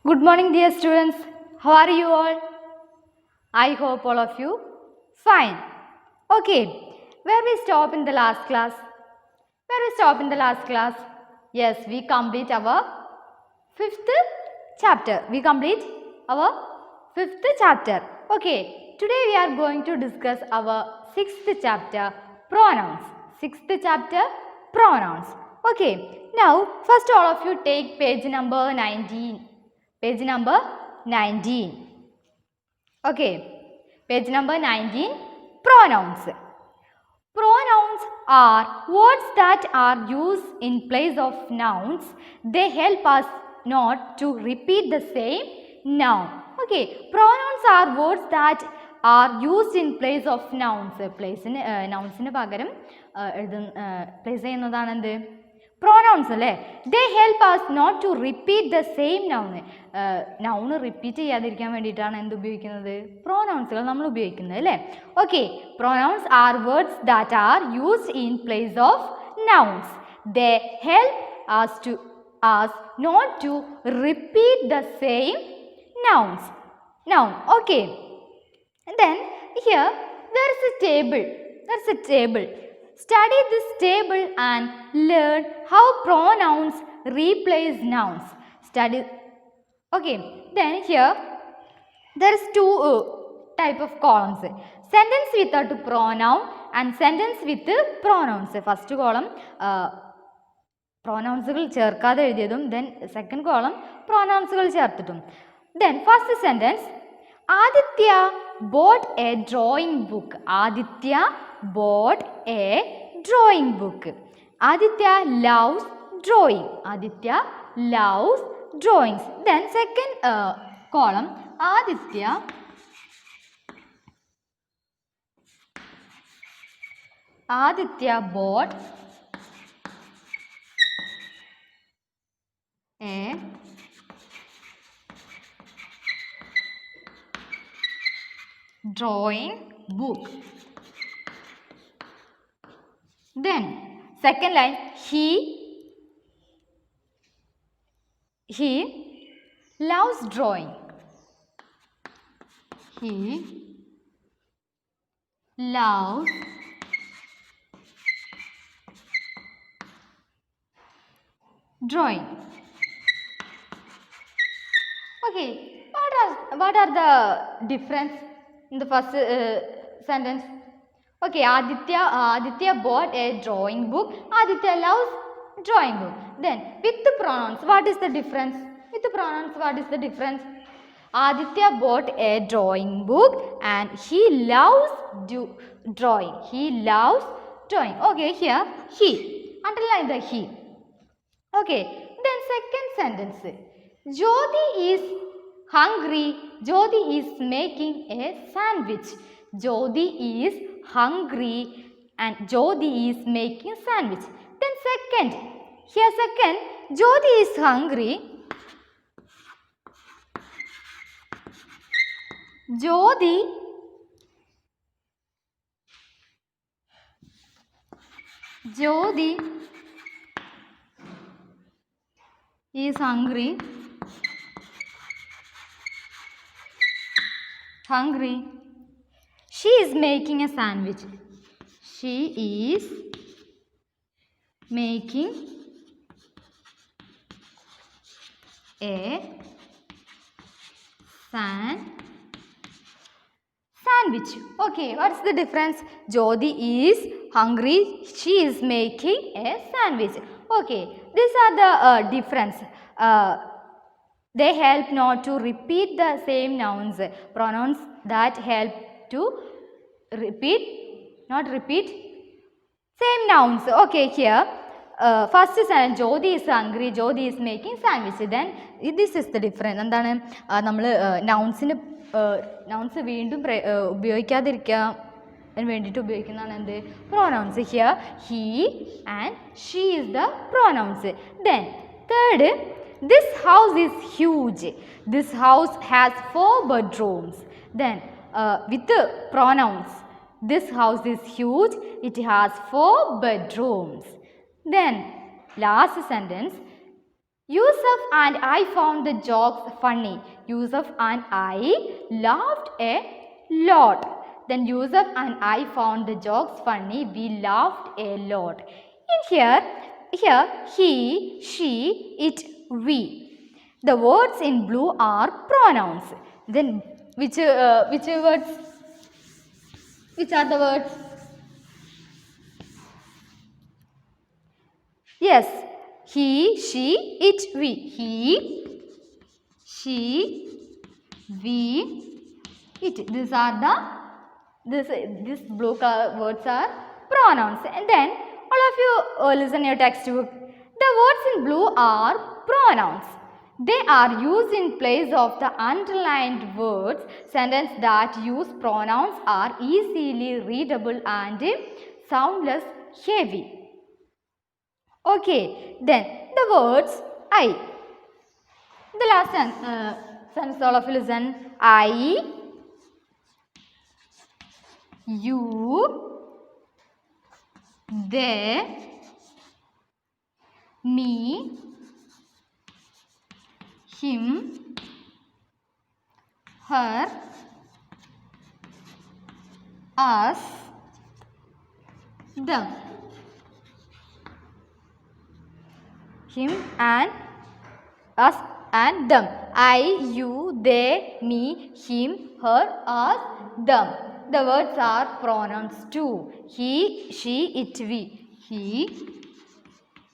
Good morning, dear students. How are you all? I hope all of you fine. Okay, where we stop in the last class? Yes, we complete our fifth chapter. Okay, today we are going to discuss our sixth chapter, pronouns. Okay, now first all of you take page number 19. Okay, page number 19, pronouns. Pronouns are words that are used in place of nouns. They help us not to repeat the same noun. Okay, pronouns are words that are used in place of nouns. Nounsന് പകരം place ചെയ്യുന്നതാണ് എന്ത്? Pronouns അല്ലേ? They help us not to repeat the same noun. Noun repeat ചെയ്യാതിരിക്കാൻ വേണ്ടിയിട്ടാണ് എന്ത് ഉപയോഗിക്കുന്നത്? Pronounsകൾ നമ്മൾ ഉപയോഗിക്കുന്നത് അല്ലേ? Okay, pronouns are words that are used in place of nouns. They help us not to repeat the same noun. Okay. And then here there is a table. Study this table and learn how pronouns replace nouns. Okay, then here there is two type of columns. Sentence without pronoun and sentence with pronouns. First column pronounsകൾ ചേർക്കാതെ എഴുതിയതും then second column pronounsകൾ ചേർത്തിട്ടും. Then first sentence, Aditya bought a drawing book. Aditya loves drawing. Aditya loves drawings. Then second column, Aditya bought a drawing book. Then second line, he loves drawing. He loves drawing. Okay, what are the difference in the first sentence? Okay, Aditya bought a drawing book. Aditya loves drawing book. Then with the pronouns, what is the difference? Aditya bought a drawing book and he loves drawing. Okay, here he. Underline the he. Okay, then second sentence. Jyoti is hungry. Jyoti is making a sandwich. Jyoti is hungry and Jyoti is making sandwich. Then second, Jyoti is hungry. Jyoti is hungry. She is making a sandwich. She is making a sandwich. Okay, what's the difference? Jyoti is hungry. She is making a sandwich. Okay, these are the difference. They help not to repeat the same nouns. Pronouns that help to not repeat same nouns. Okay, here first sentence, Jyoti is hungry. Jyoti is making sandwich. Then this is the difference. എന്താണ് നമ്മൾ nouns വീണ്ടും ഉപയോഗിക്കാതിരിക്കാൻ വേണ്ടിയിട്ട് ഉപയോഗിക്കുന്നതാണ് എന്ത്? Pronouns. Here he and she is the pronouns. Then third, this house is huge. This house has 4 bedrooms. Then with the pronouns, this house is huge. It has 4 bedrooms. Then last sentence, Yusuf and I found the jokes funny. Yusuf and I laughed a lot. Then Yusuf and I found the jokes funny. We laughed a lot. In here he, she, it, we. The words in blue are pronouns. Then which words? Which are the words? Yes, he, she, it, we. He, she, we, it. These are the this blue color words are pronouns. And then all of you listen your textbook. The words in blue are pronouns. They are used in place of the underlined words. Sentences that use pronouns are easily readable and soundless heavy. Okay, then the words I. The last sentence all of you listen. I, you, they, me, him, her, us, them. Him and us and them. I, you, they, me, him, her, us, them. The words are pronouns too. He, she, it, we. He,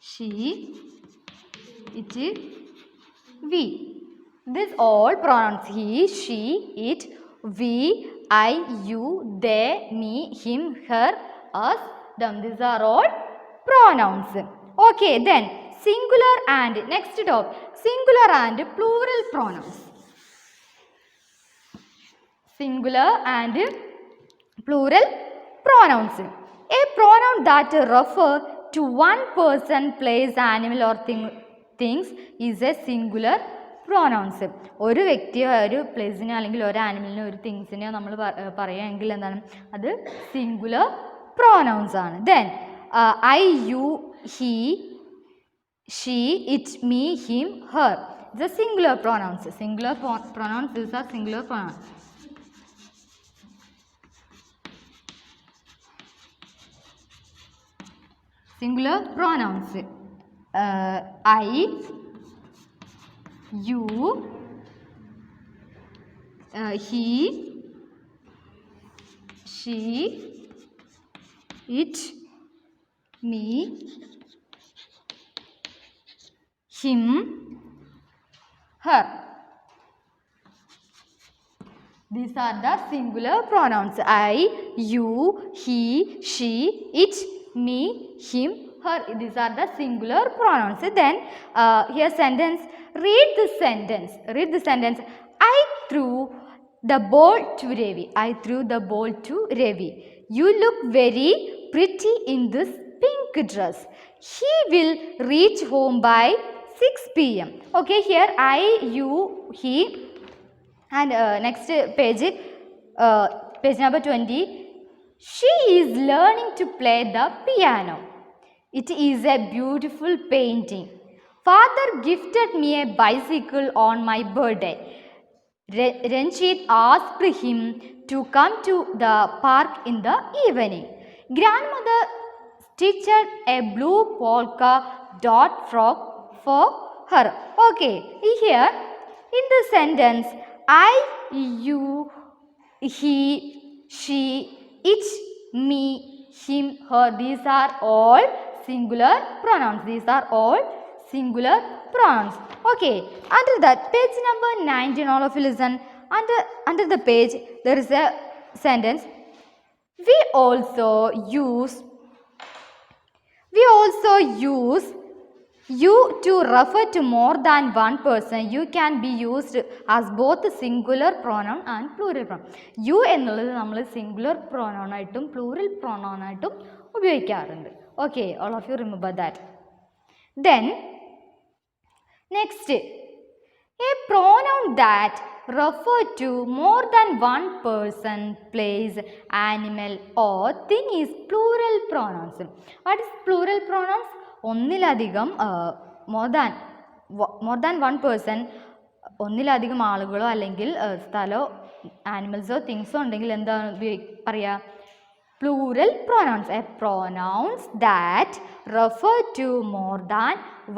she, it, we. These all pronouns. He, she, it, we, I, you, they, me, him, her, us, them. These are all pronouns. Okay, then singular and next top singular and plural pronouns. Singular and plural pronouns. A pronoun that refer to one person, place, animal or things is a singular pronouns. ഒരു വ്യക്തിയോ ഒരു പ്ലേസിനെ അല്ലെങ്കിൽ ഒരു ആനിമലിനെ ഒരു തിങ്സിനെയോ നമ്മൾ പറയുകയെങ്കിൽ എന്താണ് അത് singular pronouns ആണ്. Then I, you, he, she, it, me, him, her. The singular pronouns. Singular pronouns. These are singular pronouns. Singular pronouns. I, you, he, she, it, me, him, her. These are the singular pronouns. I, you, he, she, it, me, him, her. These are the singular pronouns. Then here sentence. Read the sentence. Read the sentence. I threw the ball to Ravi. I threw the ball to Ravi. You look very pretty in this pink dress. He will reach home by 6 p.m. Okay, here I, you, he, and next page, page number 20. She is learning to play the piano. It is a beautiful painting. Father gifted me a bicycle on my birthday. Ranjit asked him to come to the park in the evening. Grandmother stitched a blue polka dot frock for her. Okay, here in the sentence, I, you, he, she, it, me, him, her. These are all singular pronouns. These are all singular pronouns. Okay, under that page number 19, all of you listen. Under the page there is a sentence. We also use you to refer to more than one person. You can be used as both singular pronoun and plural pronoun. You എന്നുള്ളത് നമ്മൾ singular pronoun ആയിട്ടും plural pronoun ആയിട്ടും ഉപയോഗിക്കാറുണ്ട്. Okay, all of you remember that. Then next, a pronoun that refer to more than one person, place, animal or thing is plural pronouns. What is plural pronouns? ഒന്നിലധികം more than more than one person, ഒന്നിലധികം ആളുകളോ അല്ലെങ്കിൽ സ്ഥലമോ ആനിമൽസോ തിങ്സോ ഉണ്ടെങ്കിൽ എന്താണ് പറയുക? Plural pronouns. A pronouns that refer to more than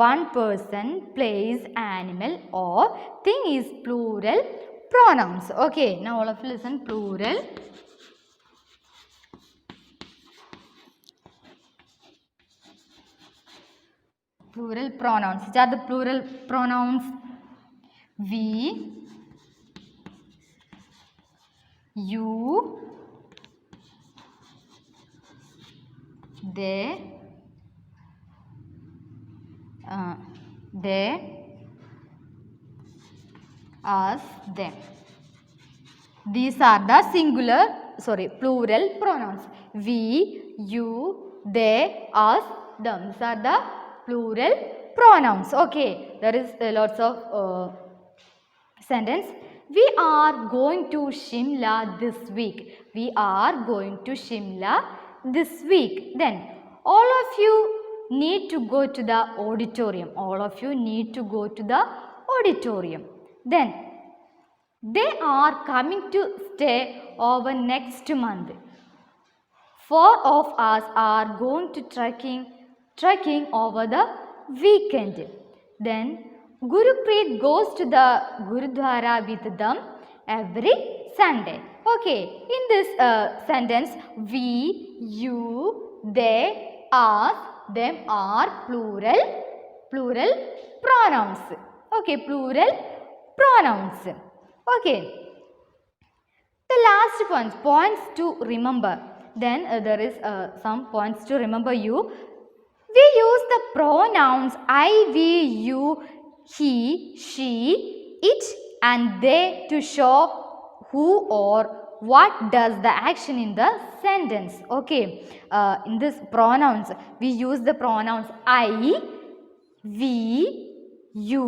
one person, place, animal or thing is plural pronouns. Okay, now all of you listen. Plural pronouns. Which are the plural pronouns? We, you, they, us, them. These are the plural pronouns. We, you, they, us, them. These are the plural pronouns. Okay, there is lots of sentence. We are going to Shimla this week. We are going to Shimla this week. Then all of you need to go to the auditorium. All of you need to go to the auditorium. Then they are coming to stay over next month. 4 of us are going to trekking over the weekend. Then Gurupreet goes to the Gurudwara with them every Sunday. Okay, in this sentence, we, you, they, us, them are plural pronouns. Okay, plural pronouns. Okay, the last points to remember. Then there is some points to remember you. We use the pronouns I, we, you, he, she, it and they to show who or what does the action in the sentence. Okay, in this pronouns we use the pronouns I, we, you,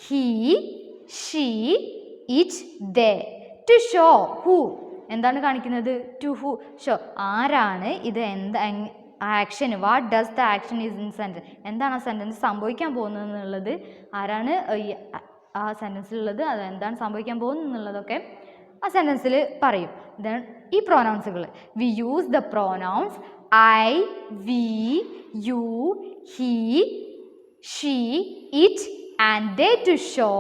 he, she, it, they to show who. എന്താണ് കാണിക്കുന്നത്? To who, show ആരാണ് ഇത്, action, what does the action is in sentence, എന്താണ് ആ sentence സംഭവിക്കാൻ പോകുന്നത് എന്നുള്ളത്, ആരാണ് ആ സെൻറ്റൻസിലുള്ളത്, അത് എന്താണ് സംഭവിക്കാൻ പോകുന്നത് എന്നുള്ളതൊക്കെ ആ സെൻറ്റൻസിൽ പറയും. ദെൻ ഈ പ്രോനൗൺസുകൾ we use the pronouns I, we, you, he, she, it and they to show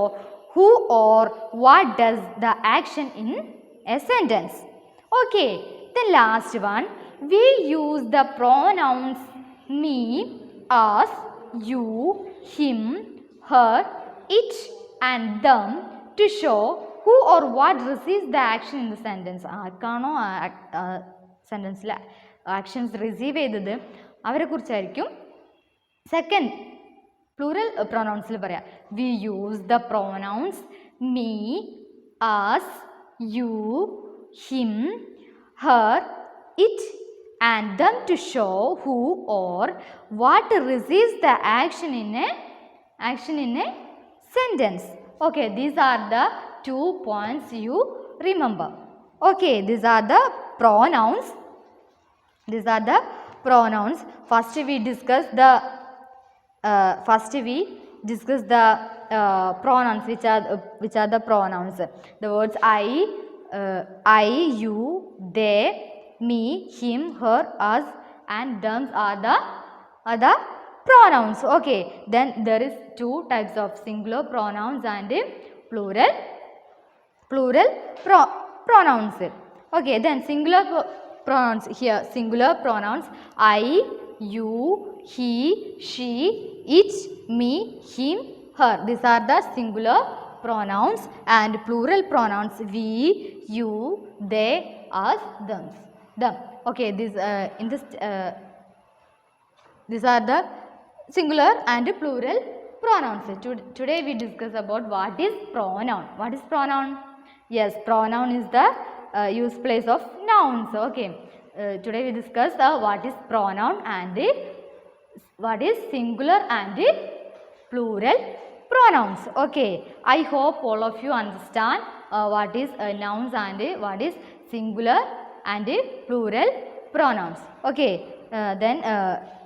who or what does the action in a sentence. Okay, the last one, we use the pronouns me, us, you, him, her, it and them to show who or what receives the action in the sentence. ആർക്കാണോ സെൻറ്റൻസിൽ actions receive ചെയ്തത് അവരെ കുറിച്ചായിരിക്കും second plural പ്രൊനൗൺസിൽ പറയാം. We use the pronouns me, us, you, him, her, it and them to show who or what receives the action in a sentence. Okay, these are the 2 points you remember. Okay, these are the pronouns. First we discuss the pronouns. Which are the pronouns? The words I, you, they, me, him, her, us and them are the pronouns. Okay, then there is 2 types of singular pronouns and plural pronouns. Okay, then singular pronouns. Here singular pronouns I, you, he, she, it, me, him, her. These are the singular pronouns. And plural pronouns we, you, they, us, them. Okay, these are the singular and plural pronouns. Today we discuss about what is pronoun. What is pronoun? Yes, pronoun is the use place of nouns. Okay, today we discuss what is pronoun and what is singular and plural pronouns. Okay, I hope all of you understand what is nouns and what is singular and plural pronouns. Okay, then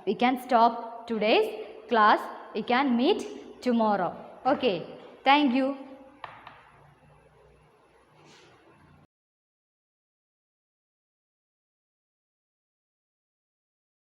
we can stop today's class. We can meet tomorrow. Okay, thank you.